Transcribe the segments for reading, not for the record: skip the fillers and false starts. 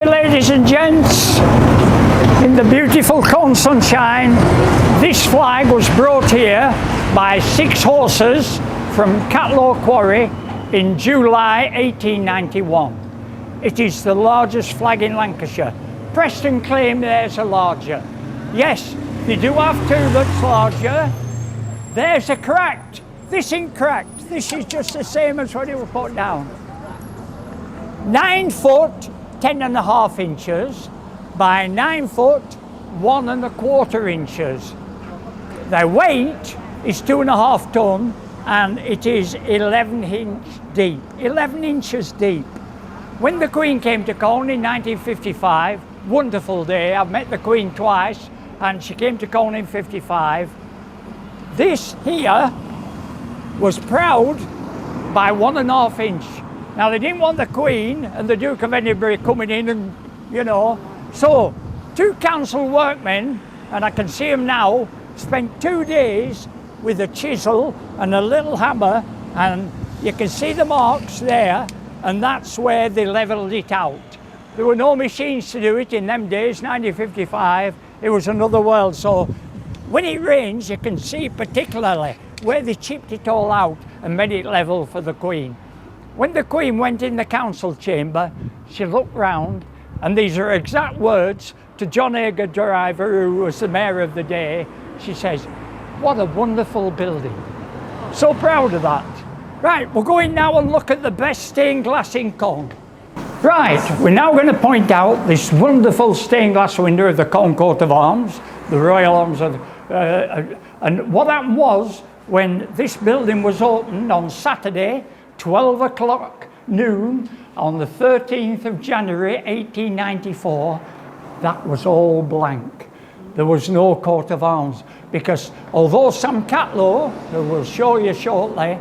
Ladies and gents, in the beautiful Colne sunshine, this flag was brought here by 6 horses from Catlaw Quarry in July 1891. It is the largest flag in Lancashire. Preston claim theirs are larger. Yes, they do have 2 that's larger. There's a cracked. This ain't cracked. This is just the same as what it was put down. 9 foot 10.5 inches by 9 foot 1.25 inches. Their weight is 2.5 ton and it is 11 inches deep. When the Queen came to Colne in 1955, wonderful day. I've met the Queen twice and she came to Colne in 55. This here was proud by 1.5 inch. Now they didn't want the Queen and the Duke of Edinburgh coming in and, you know, so 2 council workmen, and I can see them now, spent 2 days with a chisel and a little hammer, and you can see the marks there, and that's where they levelled it out. There were no machines to do it in them days, 1955, it was another world. So when it rains, you can see particularly where they chipped it all out and made it level for the Queen. When the Queen went in the council chamber, she looked round, and these are exact words to John Ager Driver, who was the mayor of the day. She says, "What a wonderful building." So proud of that. Right, we're going now and look at the best stained glass in Colne. Right, we're now going to point out this wonderful stained glass window of the Colne coat of arms, the Royal Arms of, and what happened was, when this building was opened on Saturday, 12 o'clock noon on the 13th of January 1894, that was all blank. There was no coat of arms, because although Sam Catlaw, who we'll show you shortly,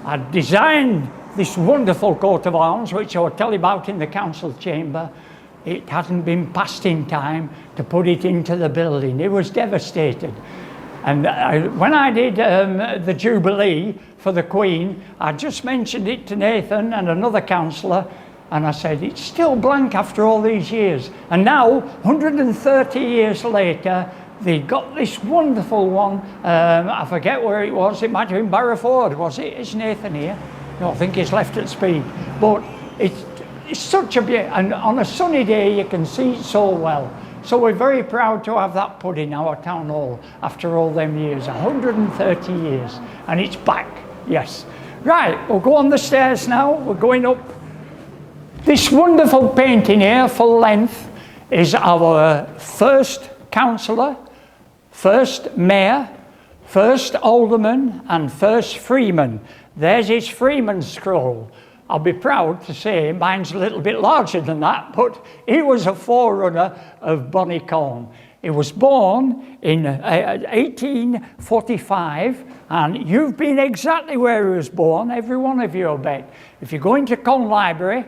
had designed this wonderful coat of arms, which I will tell you about in the council chamber, it hadn't been passed in time to put it into the building. It was devastated. And when I did the Jubilee for the Queen, I just mentioned it to Nathan and another councillor, and I said, it's still blank after all these years. And now, 130 years later, they got this wonderful one. I forget where it was. It might have been Barrowford, was it? Is Nathan here? No, I think he's left at speed. But it's such a beauty, and on a sunny day, you can see it so well. So we're very proud to have that put in our town hall after all them years, 130 years, and it's back, yes. Right, we'll go on the stairs now, we're going up. This wonderful painting here, full length, is our first councillor, first mayor, first alderman, and first freeman. There's his Freeman scroll. I'll be proud to say mine's a little bit larger than that, but he was a forerunner of Bonnie Colne. He was born in 1845, and you've been exactly where he was born, every one of you, I bet. If you go into Colne Library,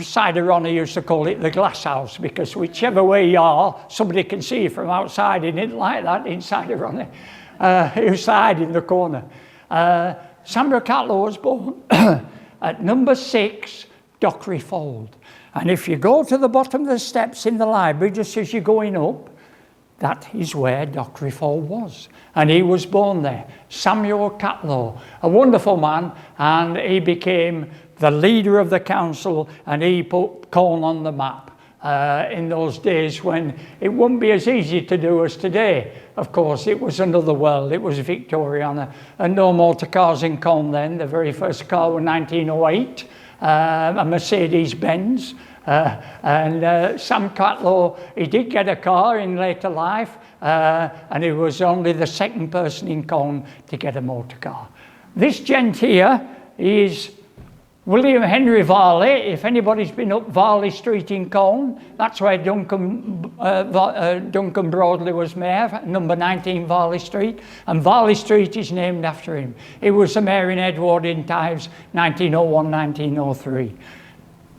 Cider Ronnie used to call it the glass house, because whichever way you are, somebody can see you from outside. He didn't like that inside of Ronnie. He used to hide in the corner. Samuel Catlaw was born at number 6, Dockery Fold. And if you go to the bottom of the steps in the library, just as you're going up, that is where Dockery Fold was. And he was born there. Samuel Catlaw, a wonderful man, and he became the leader of the council, and he put Colne on the map in those days when it wouldn't be as easy to do as today. Of course, it was another world. It was Victoriana, and no motor cars in Colne then. The very first car was 1908, a Mercedes-Benz. And Sam Catlaw, he did get a car in later life, and he was only the 2nd person in Colne to get a motor car. This gent here is William Henry Varley. If anybody's been up Varley Street in Colne, that's where Duncan Broadley was mayor, number 19 Varley Street, and Varley Street is named after him. He was the mayor in Edwardian times, 1901-1903.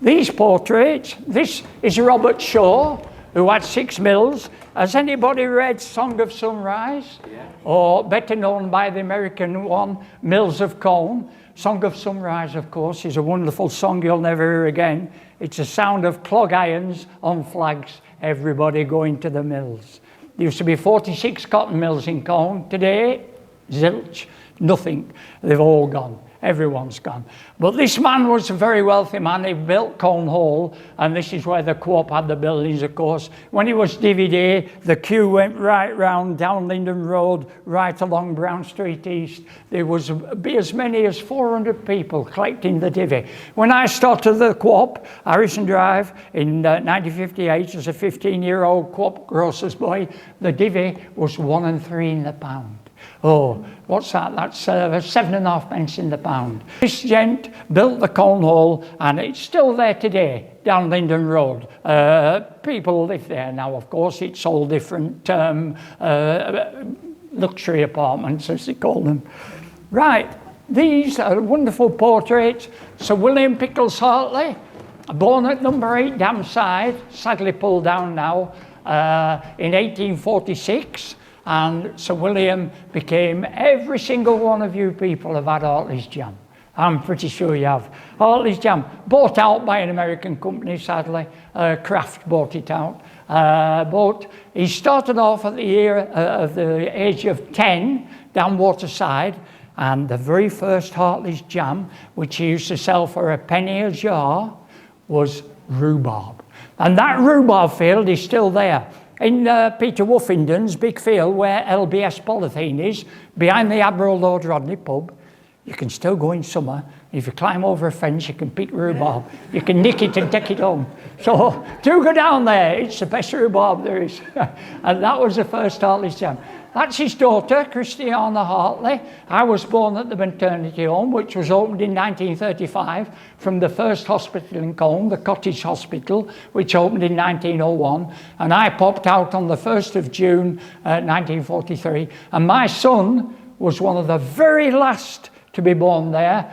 These portraits, this is Robert Shaw, who had 6 mills. Has anybody read Song of Sunrise? Yeah. Or better known by the American one, Mills of Colne? Song of Sunrise, of course, is a wonderful song you'll never hear again. It's a sound of clog irons on flags, everybody going to the mills. There used to be 46 cotton mills in Colne. Today, zilch, nothing. They've all gone. Everyone's gone. But this man was a very wealthy man. He built Colne Hall, and this is where the co-op had the buildings, of course. When it was divvy day, the queue went right round down Linden Road, right along Brown Street East. There was be as many as 400 people collecting the divvy. When I started the co-op, Harrison Drive, in 1958, as a 15-year-old co-op grocer's boy, the divvy was 1 and 3 in the pound. Oh, what's that? That's 7.5 pence in the pound. This gent built the Colne Hall, and it's still there today, down Linden Road. People live there now, of course. It's all different luxury apartments, as they call them. Right, these are wonderful portraits. Sir William Pickles Hartley, born at number 8 Damside, sadly pulled down now, in 1846. And Sir William became, every single one of you people have had Hartley's jam. I'm pretty sure you have. Hartley's jam, bought out by an American company, sadly. Kraft bought it out. But he started off at the age of 10 down Waterside, and the very first Hartley's jam, which he used to sell for a penny a jar, was rhubarb. And that rhubarb field is still there. In Peter Wooffinden's big field where LBS Polythene is, behind the Admiral Lord Rodney pub, you can still go in summer. If you climb over a fence, you can pick rhubarb. You can nick it and take it home. So do go down there. It's the best rhubarb there is. And that was the first Hartley's jam. That's his daughter, Christiana Hartley. I was born at the maternity home, which was opened in 1935 from the first hospital in Colne, the Cottage Hospital, which opened in 1901. And I popped out on the 1st of June, 1943. And my son was one of the very last to be born there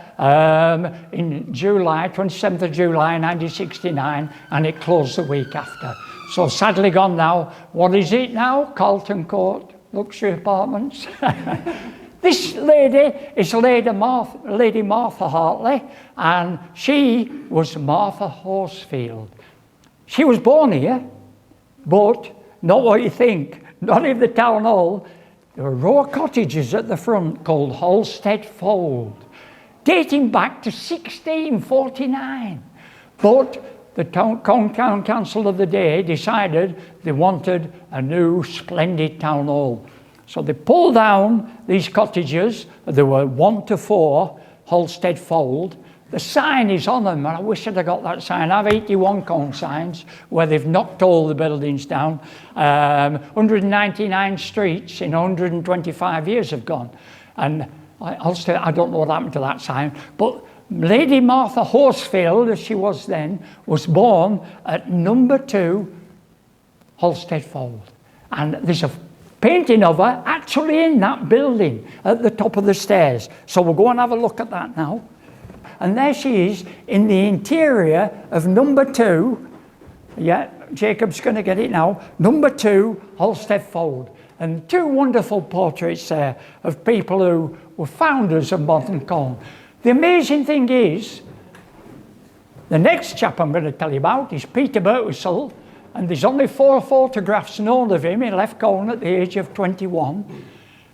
in July, 27th of July, 1969, and it closed the week after. So sadly gone now. What is it now? Carlton Court. Luxury apartments. This lady is Lady Martha Hartley, and she was Martha Horsfield. She was born here, but not what you think. Not in the town hall. There were a row of cottages at the front called Halstead Fold, dating back to 1649. But the Colne Town Council of the day decided they wanted a new splendid town hall. So they pulled down these cottages. There were 1 to 4 Halstead Fold. The sign is on them, and I wish I'd have got that sign. I have 81 Colne signs where they've knocked all the buildings down. 199 streets in 125 years have gone. And I don't know what happened to that sign, but Lady Martha Horsfield, as she was then, was born at number 2 Halstead Fold. And there's a painting of her actually in that building at the top of the stairs. So we'll go and have a look at that now. And there she is in the interior of number 2. Yeah, Jacob's going to get it now. Number 2 Halstead Fold. And 2 wonderful portraits there of people who were founders of modern Colne. The amazing thing is, the next chap I'm going to tell you about is Peter Birtwistle, and there's only 4 photographs known of him. He left Colne at the age of 21.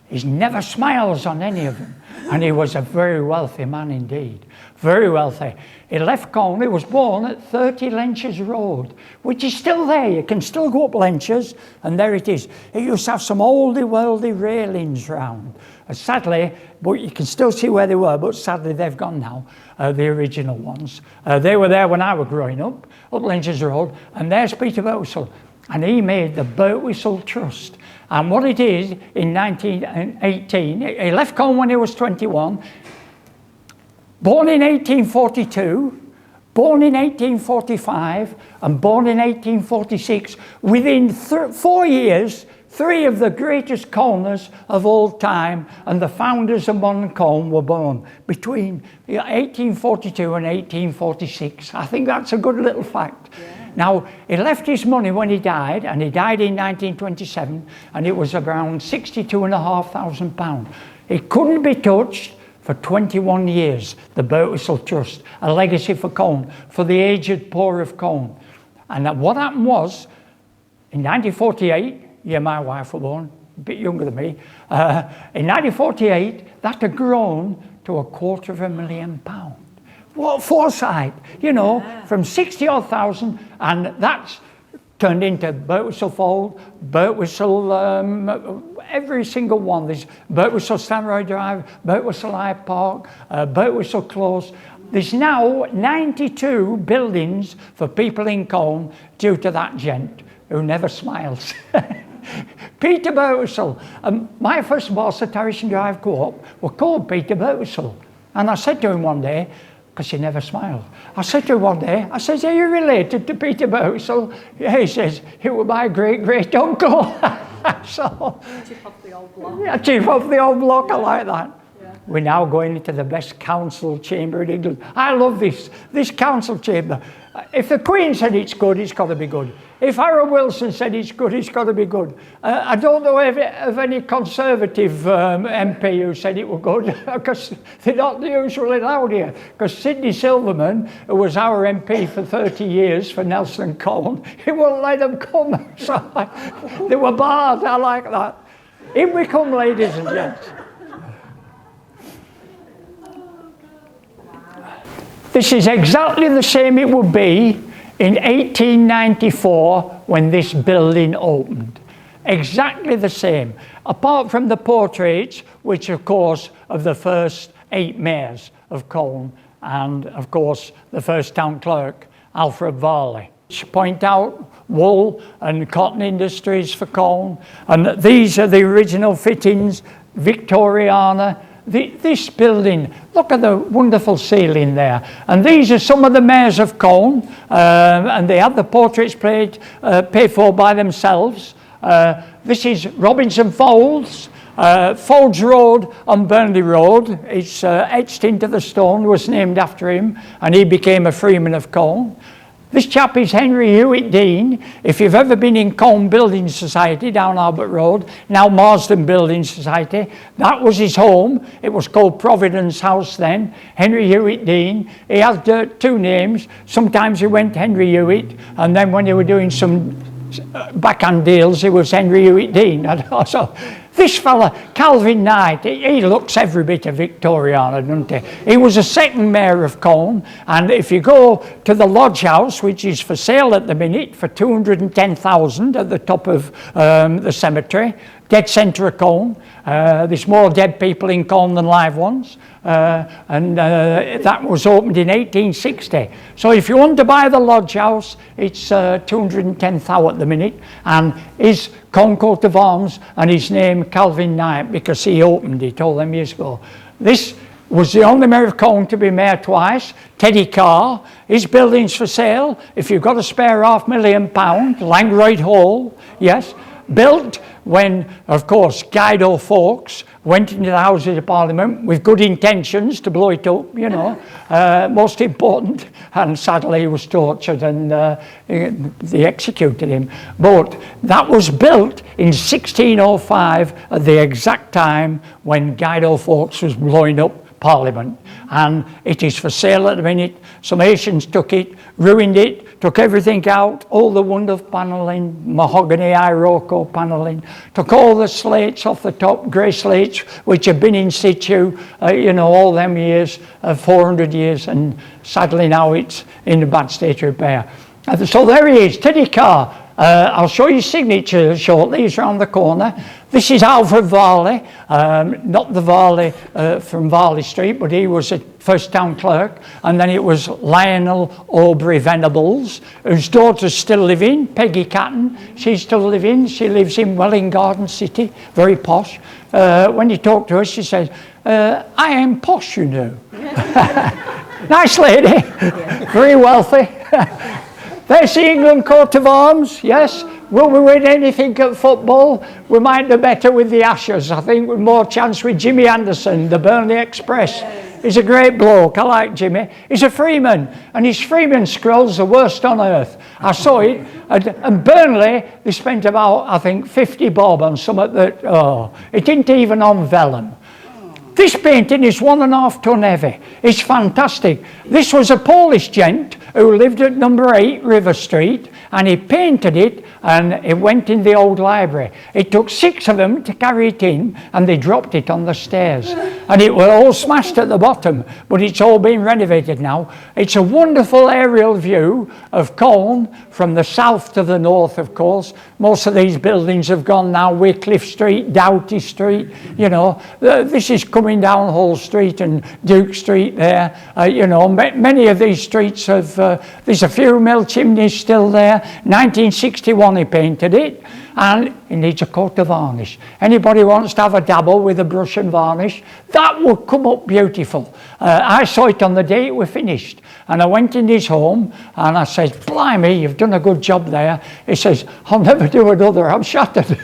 He never smiles on any of them, and he was a very wealthy man indeed, very wealthy. He left Colne, he was born at 30 Lenchers Road, which is still there. You can still go up Lenchers, and there it is. It used to have some oldie-worldy railings round. Sadly, but you can still see where they were, but sadly they've gone now, the original ones. They were there when I was growing up Lenchers Road, and there's Peter Birtwistle, and he made the Birtwistle Trust. And what it is, in 1918, he left Colne when he was 21, born in 1842, born in 1845, and born in 1846. Within 4 years, 3 of the greatest Colners of all time and the founders of modern Colne were born between 1842 and 1846. I think that's a good little fact. Yeah. Now, he left his money when he died, and he died in 1927, and it was around £62,500. It couldn't be touched for 21 years, the Boat Whistle Trust, a legacy for Colne, for the aged poor of Colne. And what happened was, in 1948, yeah, my wife was born, a bit younger than me, in 1948, that had grown to £250,000. What foresight, you know, from 60-odd thousand, and that's turned into Boat Whistle Fold, Boat Whistle, every single one. There's Boat Whistle Stanroy Drive, Boat Whistle Hyde Park, Boat Whistle Close. There's now 92 buildings for people in Colne due to that gent who never smiles. Peter Boat Whistle. My first boss at Harrison Drive Co-op was called Peter Boat Whistle. And I said to him one day, because he never smiled, I said to him one day, I says, are you related to Peter Boat Whistle? Yeah, he says, he was my great-great-uncle. So, Chief of the old block. Yeah, chief of the old block, I like that. Yeah. We're now going into the best council chamber in England. I love this council chamber. If the Queen said it's good, it's got to be good. If Harold Wilson said it's good, it's got to be good. I don't know of any Conservative MP who said it was good, because they're not usually allowed here. Because Sidney Silverman, who was our MP for 30 years for Nelson Colne, he wouldn't let them come. So they were barred. I like that. In we come, ladies and gents. This is exactly the same it would be in 1894 when this building opened. Exactly the same. Apart from the portraits, which of course of the first 8 mayors of Colne, and of course the first town clerk, Alfred Varley. Point out wool and cotton industries for Colne, and these are the original fittings, Victoriana. This building, look at the wonderful ceiling there. And these are some of the mayors of Colne, and they have the portraits paid for by themselves. This is Robinson Folds. Folds Road on Burnley Road. It's etched into the stone, was named after him, and he became a Freeman of Colne. This chap is Henry Hewitt Dean. If you've ever been in Colne Building Society down Albert Road, now Marsden Building Society, that was his home. It was called Providence House then. Henry Hewitt Dean. He has 2 names. Sometimes he went Henry Hewitt, and then when they were doing some backhand deals, it was Henry Hewitt Dean. So this fella, Calvin Knight, he looks every bit of Victoriana, doesn't he? He was the 2nd mayor of Colne, and if you go to the Lodge House, which is for sale at the minute for $210,000 at the top of the cemetery, dead centre of Colne. There's more dead people in Colne than live ones, and that was opened in 1860. So if you want to buy the Lodge House, it's $210,000 at the minute, and his Colne coat of arms and his name Calvin Knight, because he opened it all them years ago. This was the only mayor of Colne to be mayor twice. Teddy Carr, his building's for sale. If you've got a spare £500,000, Langroyd Hall, yes, built when, of course, Guido Fawkes went into the Houses of Parliament with good intentions to blow it up, you know, most important, and sadly he was tortured and they executed him. But that was built in 1605 at the exact time when Guido Fawkes was blowing up Parliament, and it is for sale at the minute. Some Asians took it, ruined it, took everything out, all the wonderful panelling, mahogany Iroko panelling, took all the slates off the top, grey slates, which have been in situ, you know, all them years, 400 years, and sadly now it's in a bad state of repair. So there he is, Teddy Carr. I'll show you signature shortly. He's around the corner. This is Alfred Varley, not the Varley from Varley Street, but he was a first town clerk. And then it was Lionel Aubrey Venables, whose daughter's still living, Peggy Catton. She's still living. She lives in Welling Garden City, very posh. When you talk to her, she says, I am posh, you know. Nice lady, yeah. Very wealthy. There's the England coat of arms, yes. Will we win anything at football? We might do better with the Ashes, I think, with more chance with Jimmy Anderson, the Burnley Express. He's a great bloke, I like Jimmy. He's a Freeman, and his Freeman scroll's the worst on earth. I saw it, and Burnley, they spent about, I think, 50 bob on something that, it didn't even on vellum. This painting is 1.5 ton heavy. It's fantastic. This was a Polish gent who lived at number 8 River Street, and he painted it, and it went in the old library. It took 6 of them to carry it in, and they dropped it on the stairs. And it was all smashed at the bottom, but it's all been renovated now. It's a wonderful aerial view of Colne from the south to the north, of course. Most of these buildings have gone now. Wycliffe Street, Doughty Street, you know. This is coming down Hull Street and Duke Street there. You know, many of these streets have, there's a few mill chimneys still there. 1961 he painted it, and it needs a coat of varnish. Anybody wants to have a dabble with a brush and varnish, that would come up beautiful. I saw it on the day it was finished, and I went in his home and I said, blimey, you've done a good job there. He says, I'll never do another, I'm shattered.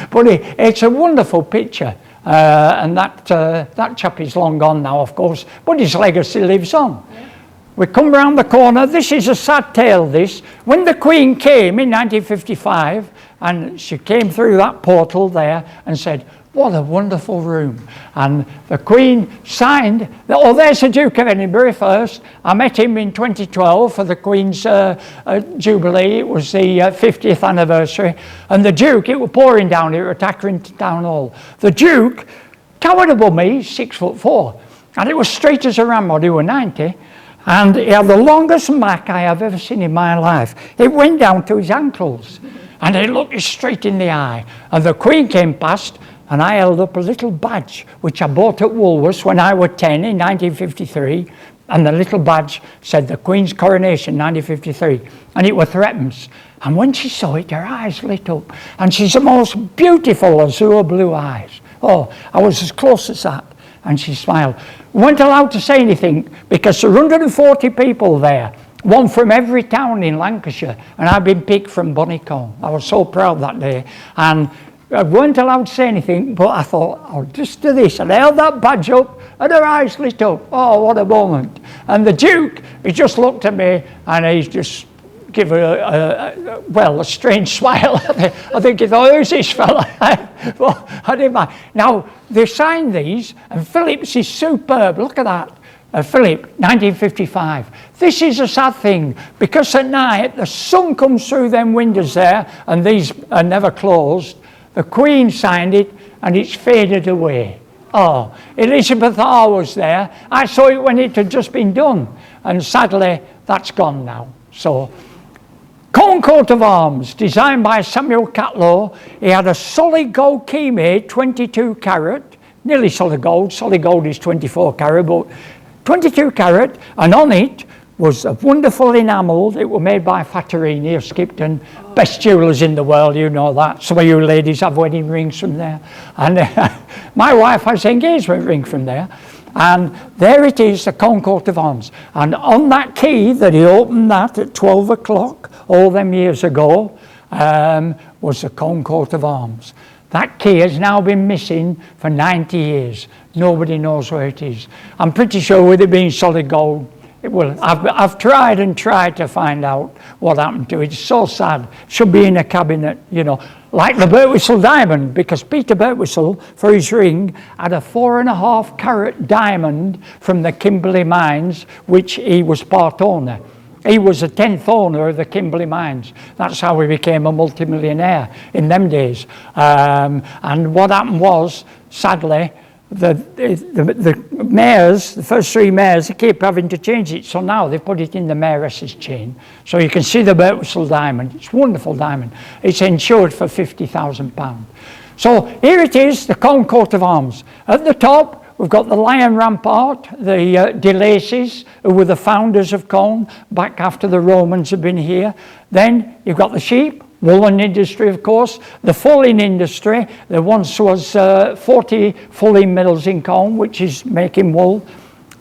But it's a wonderful picture. And that chap is long gone now, of course, but his legacy lives on. Yeah. We come round the corner. This is a sad tale, this. When the Queen came in 1955, and she came through that portal there and said, what a wonderful room. And the Queen signed, oh, there's the Duke of Edinburgh first. I met him in 2012 for the Queen's Jubilee. It was the 50th anniversary. And the Duke, it was pouring down here at Colne Town Hall. The Duke towered above me, 6'4", and it was straight as a ramrod. He was 90. And he had the longest mac I have ever seen in my life. It went down to his ankles, and he looked straight in the eye. And the Queen came past, and I held up a little badge, which I bought at Woolworths when I was 10 in 1953. And the little badge said the Queen's coronation, 1953. And it was threepence. And when she saw it, her eyes lit up. And she's the most beautiful azure blue eyes. Oh, I was as close as that. And she smiled. We weren't allowed to say anything because there were 140 people there, one from every town in Lancashire, and I've been picked from Bonnycombe. I was so proud that day, and I weren't allowed to say anything, but I thought, I'll just do this, and I held that badge up, and her eyes lit up. Oh, what a moment. And the Duke, he just looked at me, and he just give her a strange smile. I think he thought, who's this fella? Well, I didn't mind. Now, they signed these, and Phillips is superb. Look at that. Philip, 1955. This is a sad thing, because at night, the sun comes through them windows there, and these are never closed. The Queen signed it, and it's faded away. Oh, Elizabeth R was there. I saw it when it had just been done, and sadly, that's gone now. So, Colne coat of arms, designed by Samuel Catlow. He had a solid gold key made, 22 carat, nearly solid gold. Solid gold is 24 carat, but 22 carat, and on it was a wonderful enamelled. It was made by Fattorini of Skipton, best jewellers in the world, you know that. Some of you ladies have wedding rings from there, and my wife has an engagement ring from there. And there it is, the Colne coat of arms. And on that key that he opened that at 12 o'clock, all them years ago, was the Colne coat of arms. That key has now been missing for 90 years. Nobody knows where it is. I'm pretty sure with it being solid gold, it will. I've tried and tried to find out what happened to it. It's so sad. Should be in a cabinet, you know, like the Birtwistle diamond, because Peter Birtwistle, for his ring, had a 4.5 carat diamond from the Kimberley mines, which he was part owner. He was the 10th owner of the Kimberley mines. That's how he became a multimillionaire in them days. And what happened was, sadly, the mayors, the first 3 mayors, they keep having to change it. So now they put it in the mayoress's chain. So you can see the Birtwistle diamond. It's a wonderful diamond. It's insured for £50,000. So here it is, the Colne coat of arms. At the top, we've got the Lion Rampart, the de Lacy's, who were the founders of Colne, back after the Romans had been here. Then you've got the sheep, woolen industry, of course, the fulling industry. There once was 40 fulling mills in Colne, which is making wool.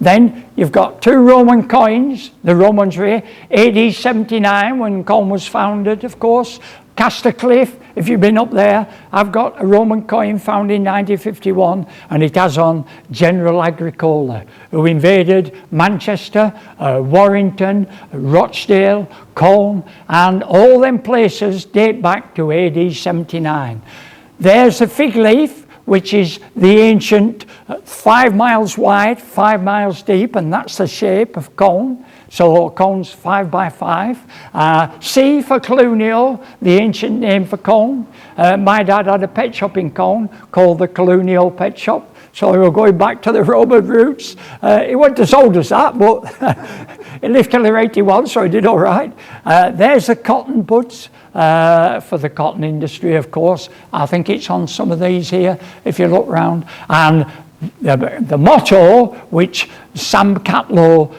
Then you've got 2 Roman coins. The Romans were here, AD 79, when Colne was founded, of course. Castercliff, if you've been up there, I've got a Roman coin found in 1951, and it has on General Agricola, who invaded Manchester, Warrington, Rochdale, Colne, and all them places date back to AD 79. There's a fig leaf, which is the ancient 5 miles wide, 5 miles deep, and that's the shape of Colne. So Colne's 5 by 5. C for Colonial, the ancient name for Colne. My dad had a pet shop in Colne called the Colonial Pet Shop. So we were going back to the Roman roots. He wasn't as old as that, but he lived till he was 81, so he did all right. There's the cotton buds for the cotton industry, of course. I think it's on some of these here, if you look round. And the motto, which Sam Catlow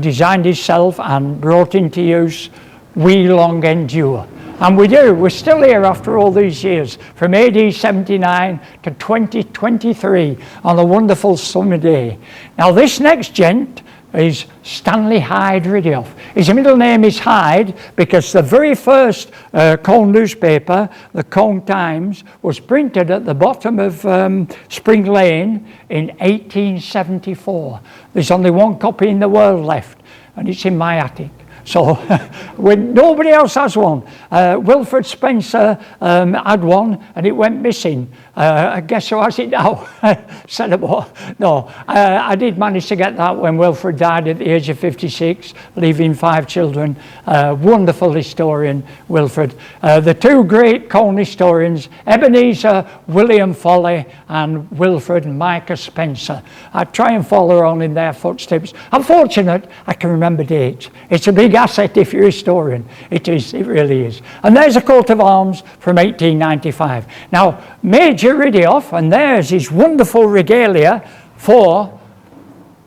designed himself and brought into use, "We long endure." And we do. We're still here after all these years, from AD 79 to 2023 on a wonderful summer day. Now this next gent is Stanley Hyde Ridioff. His middle name is Hyde because the very first Colne newspaper, the Colne Times, was printed at the bottom of Spring Lane in 1874. There's only one copy in the world left, and it's in my attic. So when nobody else has one. Wilfred Spencer had one and it went missing. I guess who has it now? No, I did manage to get that when Wilfred died at the age of 56, leaving 5 children. Wonderful historian, Wilfred. The two great Colne historians, Ebenezer William Foley and Wilfred Micah Spencer. I try and follow on in their footsteps. I'm fortunate I can remember dates. It's a big asset if you're a historian. It is, it really is. And there's a coat of arms from 1895. Now, Major Ridioff, and there's his wonderful regalia for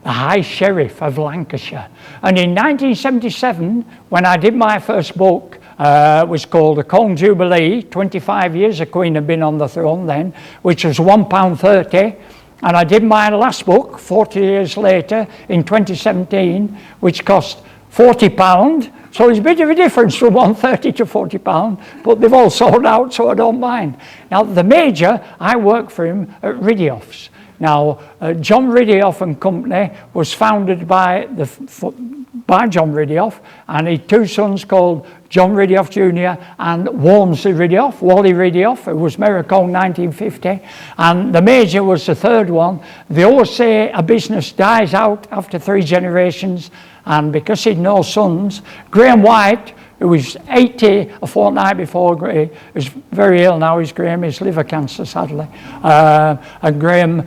the High Sheriff of Lancashire. And in 1977, when I did my first book, it was called The Colne Jubilee. 25 years the Queen had been on the throne then, which was £1.30. And I did my last book 40 years later in 2017, which cost £40. So there's a bit of a difference from £1.30 to £40, but they've all sold out, so I don't mind. Now, the Major, I work for him at Ridioff's. Now, John Ridioff and Company was founded by John Ridioff, and he had 2 sons called John Ridioff Jr. and Walmsley Ridioff, Wally Ridioff, who was Mayor of Colne 1950, and the Major was the 3rd one. They always say a business dies out after 3 generations, and because he'd no sons, Graham White, who was 80 a fortnight before, he was very ill now, he's Graham, his liver cancer sadly, and Graham,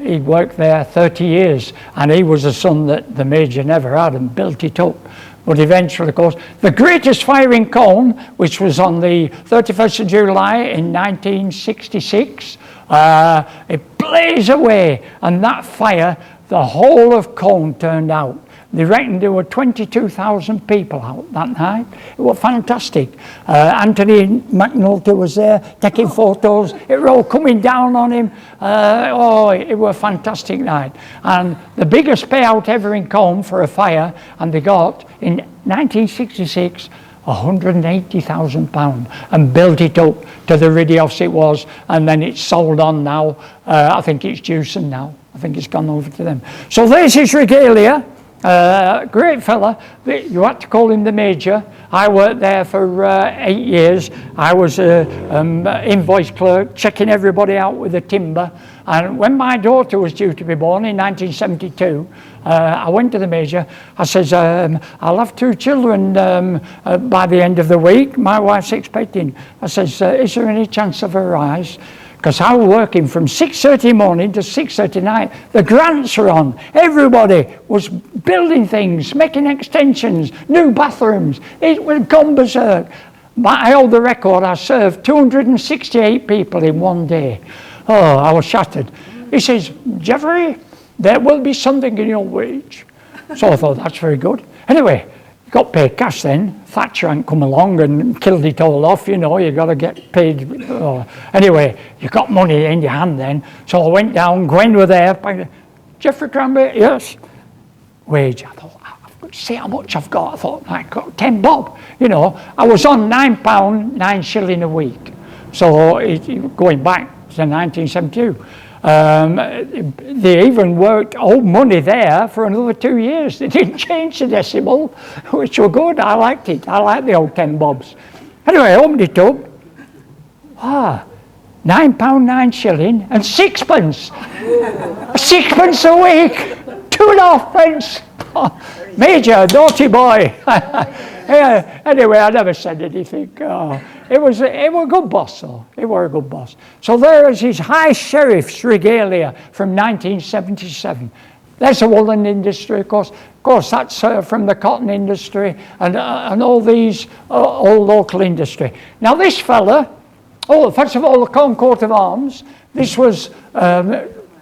he worked there 30 years, and he was a son that the Major never had and built it up. But eventually, of course, the greatest fire in Colne, which was on the 31st of July in 1966, it blazed away, and that fire, the whole of Colne turned out. They reckoned there were 22,000 people out that night. It was fantastic. Anthony McNulty was there taking photos. It was all coming down on him. It was a fantastic night. And the biggest payout ever in Colne for a fire, and they got in 1966 £180,000 and built it up to the Ridioffs it was, and then it's sold on now. I think it's Jewson now. I think it's gone over to them. So there's his regalia. Great fella. You had to call him the Major. I worked there for 8 years. I was an invoice clerk, checking everybody out with the timber. And when my daughter was due to be born in 1972, I went to the Major. I says, I'll have 2 children by the end of the week. My wife's expecting. I says, is there any chance of a rise? Because I was working from 6:30 morning to 6:30 night. The grants are on. Everybody was building things, making extensions, new bathrooms. It was gone berserk. I hold the record. I served 268 people in one day. Oh, I was shattered. He says, Jeffrey, there will be something in your wage. So I thought, that's very good. Anyway, got paid cash then. Thatcher hadn't come along and killed it all off, you know, you got to get paid. Anyway, you got money in your hand then. So I went down, Gwen were there. Geoffrey Crambie, yes. Wage, I thought, I've got to see how much I've got. I thought, I got 10 bob. You know, I was on £9, 9 shilling a week. So going back to 1972. They even worked old money there for another 2 years. They didn't change the decimal, which were good. I liked it. I liked the old 10 bobs. Anyway, I opened it up. £9.9 and sixpence. Sixpence a week, 2.5 pence. Oh, Major, naughty boy. Yeah, anyway, I never said anything. It was a good boss, though. He were a good boss. So there is his High Sheriff's regalia from 1977. There's the woolen industry, of course. Of course, that's from the cotton industry and all these all local industry. Now, this fella, first of all, the Colne coat of arms. This was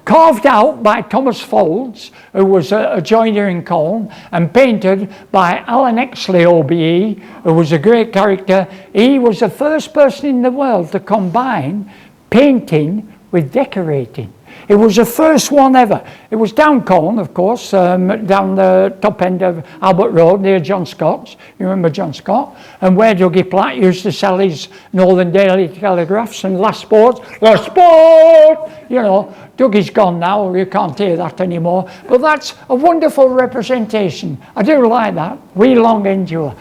carved out by Thomas Folds, who was a joiner in Colne, and painted by Alan Exley OBE, who was a great character. He was the first person in the world to combine painting with decorating. It was the first one ever. It was down Colne, of course, down the top end of Albert Road near John Scott's. You remember John Scott? And where Dougie Platt used to sell his Northern Daily Telegraphs and Last Sport. Last Sport! You know, Dougie's gone now, you can't hear that anymore. But that's a wonderful representation. I do like that. We long endure.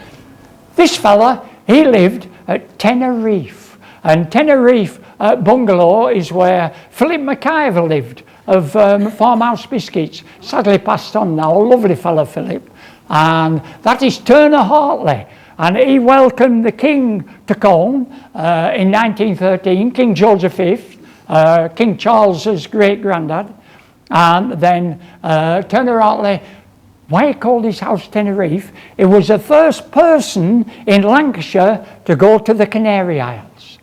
This fella, he lived at Tenerife. And Tenerife Bungalow is where Philip McIver lived, of Farmhouse Biscuits. Sadly passed on now, a lovely fellow Philip. And that is Turner Hartley. And he welcomed the King to Colne in 1913, King George V, King Charles's great-granddad. And then Turner Hartley, why he called his house Tenerife, it was the first person in Lancashire to go to the Canary Isles.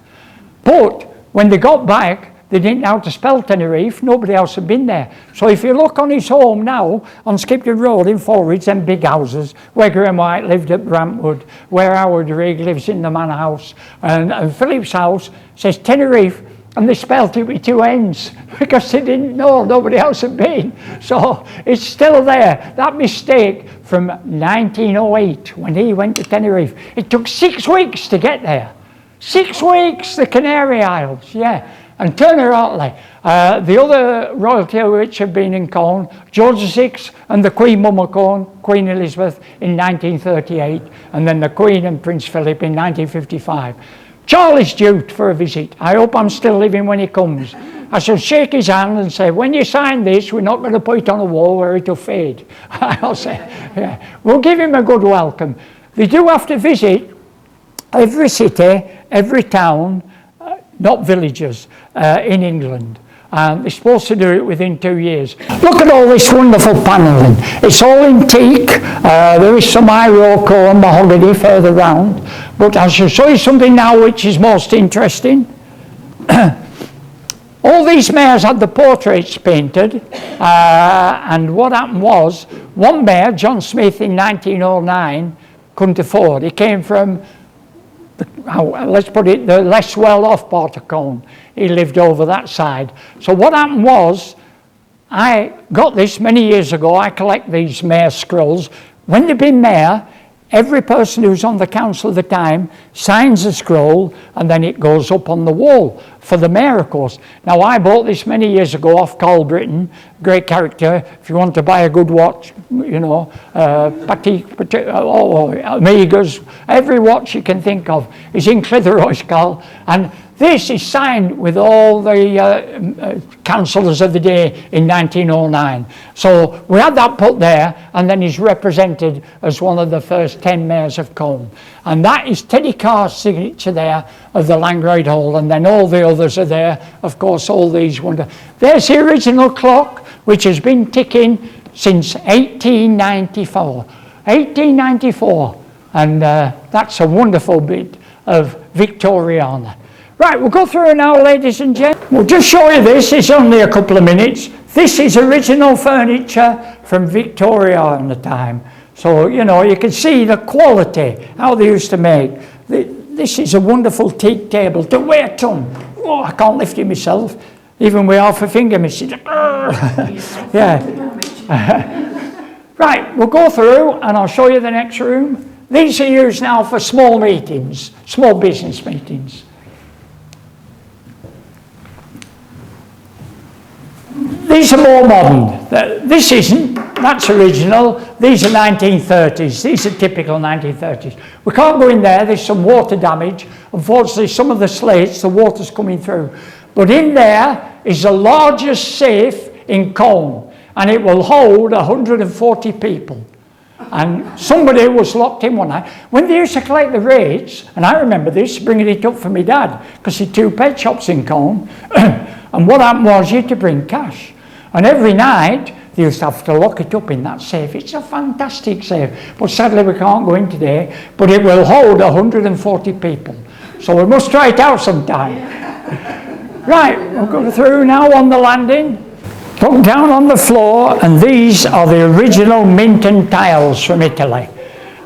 But when they got back, they didn't know how to spell Tenerife. Nobody else had been there. So if you look on his home now, on Skipton Road in Fulridge, them big houses, where Graham White lived at Brantwood, where Howard Rigg lives in the manor house, and Philip's house says Tenerife, and they spelt it with 2 N's, because they didn't know, nobody else had been. So it's still there. That mistake from 1908, when he went to Tenerife. It took 6 weeks to get there. 6 weeks, the Canary Isles, yeah. And Turner Hartley, the other royalty which had been in Colne, George VI and the Queen Mum of Colne, Queen Elizabeth in 1938, and then the Queen and Prince Philip in 1955. Charlie's due for a visit. I hope I'm still living when he comes. I shall shake his hand and say, when you sign this, we're not going to put it on a wall where it'll fade. I'll say, yeah. We'll give him a good welcome. They do have to visit every city, every town, not villages, in England. They're supposed to do it within 2 years. Look at all this wonderful panelling. It's all in teak. There is some Iroko and mahogany further round. But I shall show you something now which is most interesting. All these mayors had the portraits painted. And what happened was, one mayor, John Smith, in 1909, couldn't afford. He came from, let's put it, the less well-off part of Colne. He lived over that side. So what happened was, I got this many years ago. I collect these mayor scrolls. When they've been mayor, every person who's on the council at the time signs a scroll, and then it goes up on the wall for the mayor, of course. Now, I bought this many years ago off Carl Britton, great character. If you want to buy a good watch, you know, Amigas, every watch you can think of is in Clitheroe, Carl. And this is signed with all the councillors of the day in 1909. So we had that put there, and then he's represented as one of the first 10 mayors of Colne. And that is Teddy Carr's signature there of the Langryd Hall, and then all the others are there, of course, all these wonderful. There's the original clock, which has been ticking since 1894. 1894, and that's a wonderful bit of Victoriana. Right, we'll go through now, ladies and gentlemen. We'll just show you this. It's only a couple of minutes. This is original furniture from Victoriana time. So, you know, you can see the quality, how they used to make. This is a wonderful teak table to weigh a ton. Oh, I can't lift it myself, even with half a finger missing. Yeah. Right, we'll go through and I'll show you the next room. These are used now for small meetings, small business meetings. These are more modern. This isn't. That's original. These are 1930s. These are typical 1930s. We can't go in there. There's some water damage. Unfortunately, some of the slates, the water's coming through. But in there is the largest safe in Colne, and it will hold 140 people. And somebody was locked in one night. When they used to collect the rates, and I remember this, bringing it up for my dad, because he had 2 pet shops in Colne, and what happened was you had to bring cash. And every night, they used to have to lock it up in that safe. It's a fantastic safe, but sadly we can't go in today, but it will hold 140 people. So we must try it out sometime. Right, we'll go through now on the landing. Look down on the floor, and these are the original Minton tiles from Italy.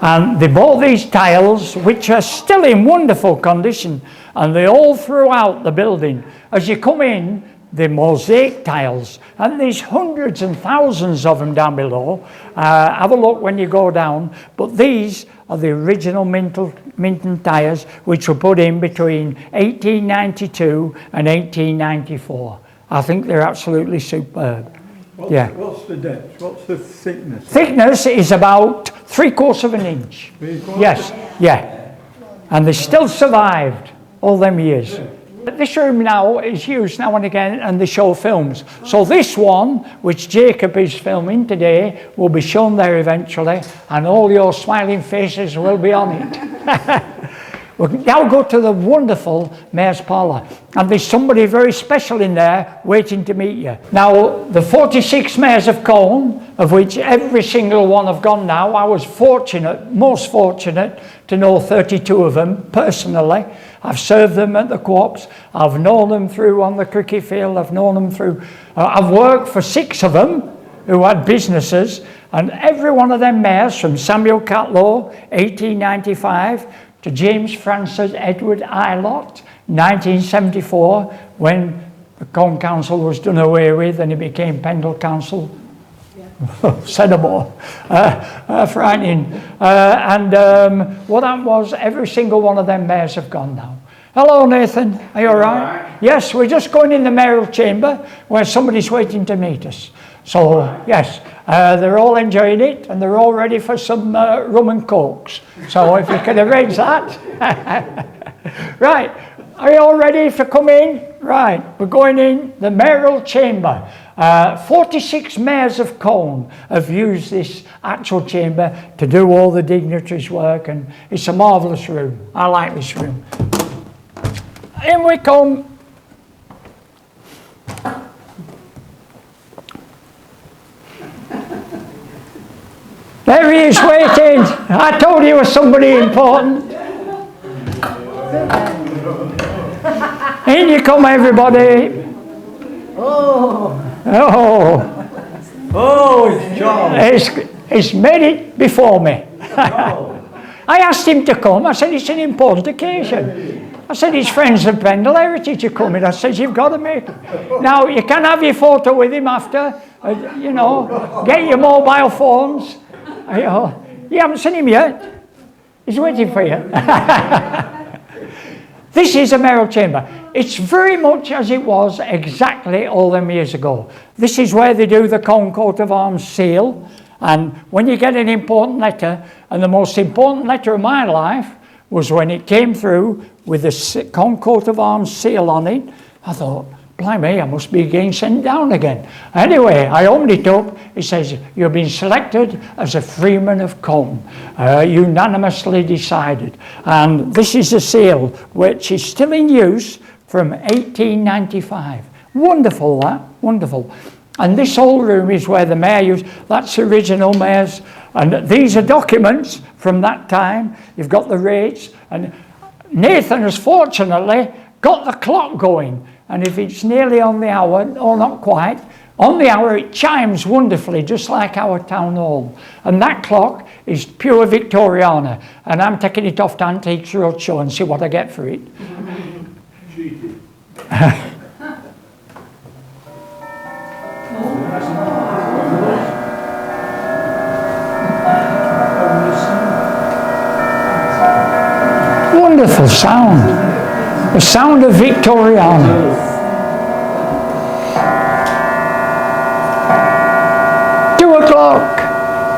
And they bought these tiles, which are still in wonderful condition, and they're all throughout the building. As you come in, the mosaic tiles, and there's hundreds and thousands of them down below. Have a look when you go down. But these are the original Minton tiles, which were put in between 1892 and 1894. I think they're absolutely superb. What's the depth? What's the thickness? Thickness is about 3/4 of an inch. Yes, yeah. And they still survived all them years. This room now is used now and again, and they show films. So this one, which Jacob is filming today, will be shown there eventually, and all your smiling faces will be on it. We'll now go to the wonderful Mayor's Parlour, and there's somebody very special in there waiting to meet you. Now, the 46 mayors of Colne, of which every single one have gone now, I was fortunate, most fortunate, to know 32 of them personally. I've served them at the co-ops, I've known them through on the cricket field, I've known them through, I've worked for 6 of them who had businesses, and every one of them mayors, from Samuel Catlaw, 1895, to James Francis Edward Ilott, 1974, when the Colne Council was done away with and it became Pendle Council. Say no more. Frightening. What happened was every single one of them mayors have gone now. Hello, Nathan. Are you all right? Yes, we're just going in the mayoral chamber where somebody's waiting to meet us. So, yes, they're all enjoying it, and they're all ready for some rum and cokes. So if you can arrange that. Right, are you all ready to come in? Right, we're going in the mayoral chamber. 46 mayors of Colne have used this actual chamber to do all the dignitaries' work, and it's a marvellous room. I like this room. In we come. There he is waiting. I told you he was somebody important. In you come, everybody. Oh, it's John. He's made it before me. I asked him to come. I said, it's an important occasion. I said, his friends of Pendle Heritage are coming. I said, you've got to make it. Now, you can have your photo with him after. You know, get your mobile phones. You haven't seen him yet? He's waiting for you. This is a mayoral chamber. It's very much as it was exactly all them years ago. This is where they do the Colne coat of arms seal. And when you get an important letter, and the most important letter of my life was when it came through with the Colne coat of arms seal on it, I thought, blimey, I must be getting sent down again. Anyway, I opened it up. It says, you've been selected as a Freeman of Colne, unanimously decided. And this is a seal which is still in use from 1895. Wonderful, that, wonderful. And this whole room is where the mayor used, that's original mayor's, and these are documents from that time. You've got the rates, and Nathan has fortunately got the clock going. And if it's nearly on the hour, or not quite, on the hour it chimes wonderfully, just like our town hall. And that clock is pure Victoriana. And I'm taking it off to Antiques Roadshow and see what I get for it. Wonderful sound. The sound of Victoriana. 2 o'clock.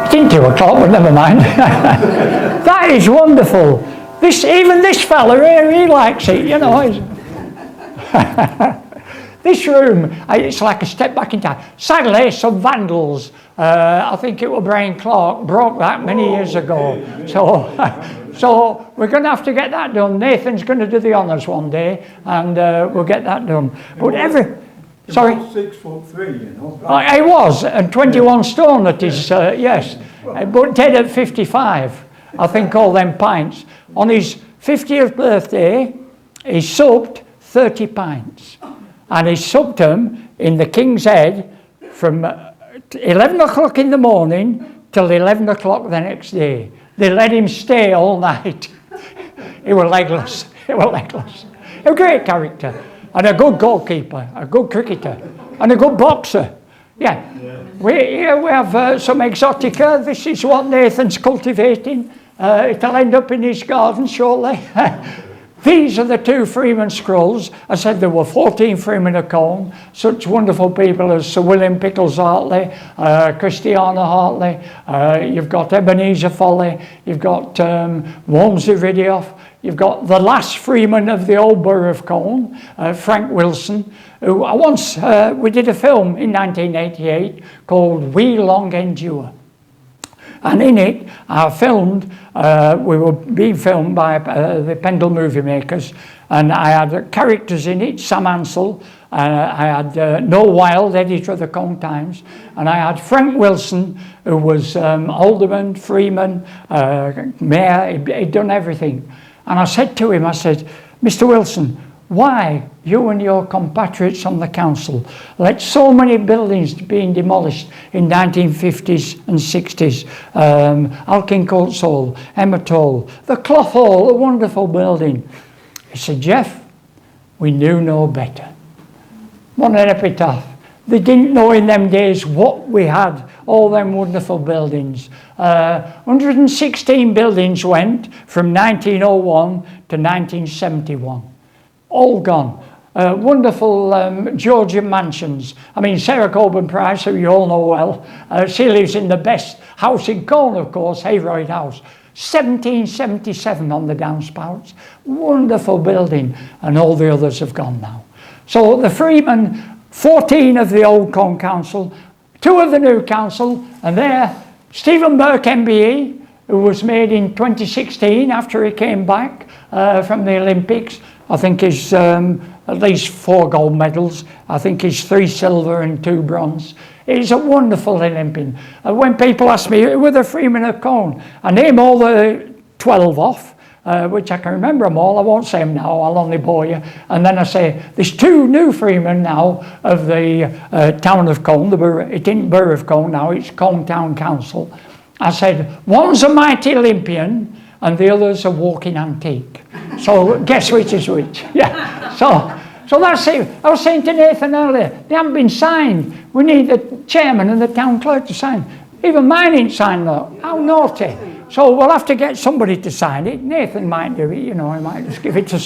It ain't 2 o'clock, but never mind. That is wonderful. Even this fella here, he likes it, you know. this room, it's like a step back in time. Sadly, some vandals, I think it was Brian Clark, broke that many years ago. So we're going to have to get that done. Nathan's going to do the honours one day, and we'll get that done. But sorry? 6'3", you know. I was, and 21 stone that is, yes. But dead at 55, I think all them pints. On his 50th birthday, he supped 30 pints. And he supped them in the King's Head from 11 o'clock in the morning till 11 o'clock the next day. They let him stay all night. He was legless. He was legless. A great character. And a good goalkeeper, a good cricketer, and a good boxer. Yeah. We have some exotica. This is what Nathan's cultivating. It'll end up in his garden shortly. These are the 2 Freeman scrolls. I said there were 14 Freeman of Colne, such wonderful people as Sir William Pickles Hartley, Christiana Hartley, you've got Ebenezer Foley, you've got Walmsley Ridioff, you've got the last Freeman of the old borough of Colne, Frank Wilson, who we did a film in 1988 called We Long Endure. And in it, we were being filmed by the Pendle movie makers, and I had characters in it, Sam Ansell, I had Noel Wilde, editor of the Colne Times, and I had Frank Wilson, who was alderman, freeman, mayor, he'd done everything. And I said to him, I said, Mr. Wilson, why you and your compatriots on the council let so many buildings being demolished in 1950s and 60s, Alkin Coates Hall, Emmett Hall, the Cloth Hall, a wonderful building. He said, Geoff, we knew no better. What an epitaph. They didn't know in them days what we had, all them wonderful buildings. 116 buildings went from 1901 to 1971. All gone. Wonderful Georgian mansions. I mean, Sarah Coburn Price, who you all know well, she lives in the best house in Colne, of course, Hayroyd House. 1777 on the downspouts. Wonderful building, and all the others have gone now. So the Freeman, 14 of the old Colne Council, 2 of the new council, and there, Stephen Burke MBE, who was made in 2016 after he came back from the Olympics. I think he's at least 4 gold medals. I think he's 3 silver and 2 bronze. He's a wonderful Olympian. When people ask me, who were the Freeman of Colne? I name all the 12 off, which I can remember them all. I won't say them now, I'll only bore you. And then I say, there's 2 new Freemen now of the town of Colne. It isn't Borough of Colne now, it's Colne Town Council. I said, one's a mighty Olympian and the other's a walking antique. So guess which is which. Yeah. So that's it. I was saying to Nathan earlier, they haven't been signed. We need the chairman and the town clerk to sign. Even mine ain't signed though. How naughty. So we'll have to get somebody to sign it. Nathan might do it, you know, he might just give it to...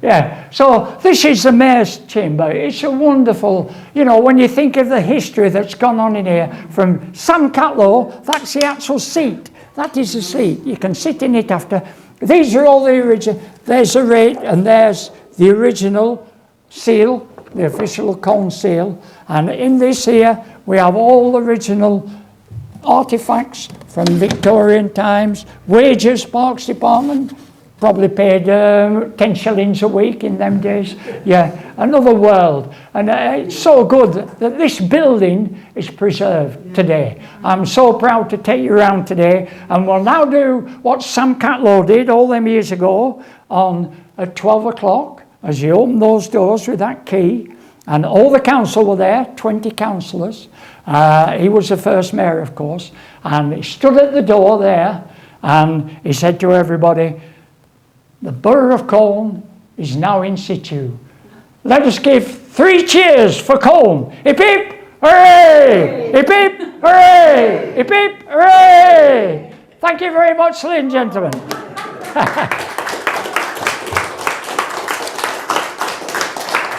Yeah, so this is the mayor's chamber. It's a wonderful, you know, when you think of the history that's gone on in here, from Sam Catlow, that's the actual seat. That is the seat. You can sit in it after. These are all the original. There's the rate, and there's the original seal, the official Colne seal. And in this here, we have all the original artifacts from Victorian times. Wages, Parks Department, probably paid 10 shillings a week in them days. Yeah, another world. And it's so good that this building is preserved today. I'm so proud to take you around today. And we'll now do what Sam Catlow did all them years ago at 12 o'clock, as you open those doors with that key. And all the council were there, 20 councillors. He was the first mayor, of course. And he stood at the door there and he said to everybody, the Borough of Colne is now in situ. Let us give 3 cheers for Colne. Hip hip, hooray! Hip hip, hooray! Hip hip, hooray! Thank you very much, ladies and gentlemen.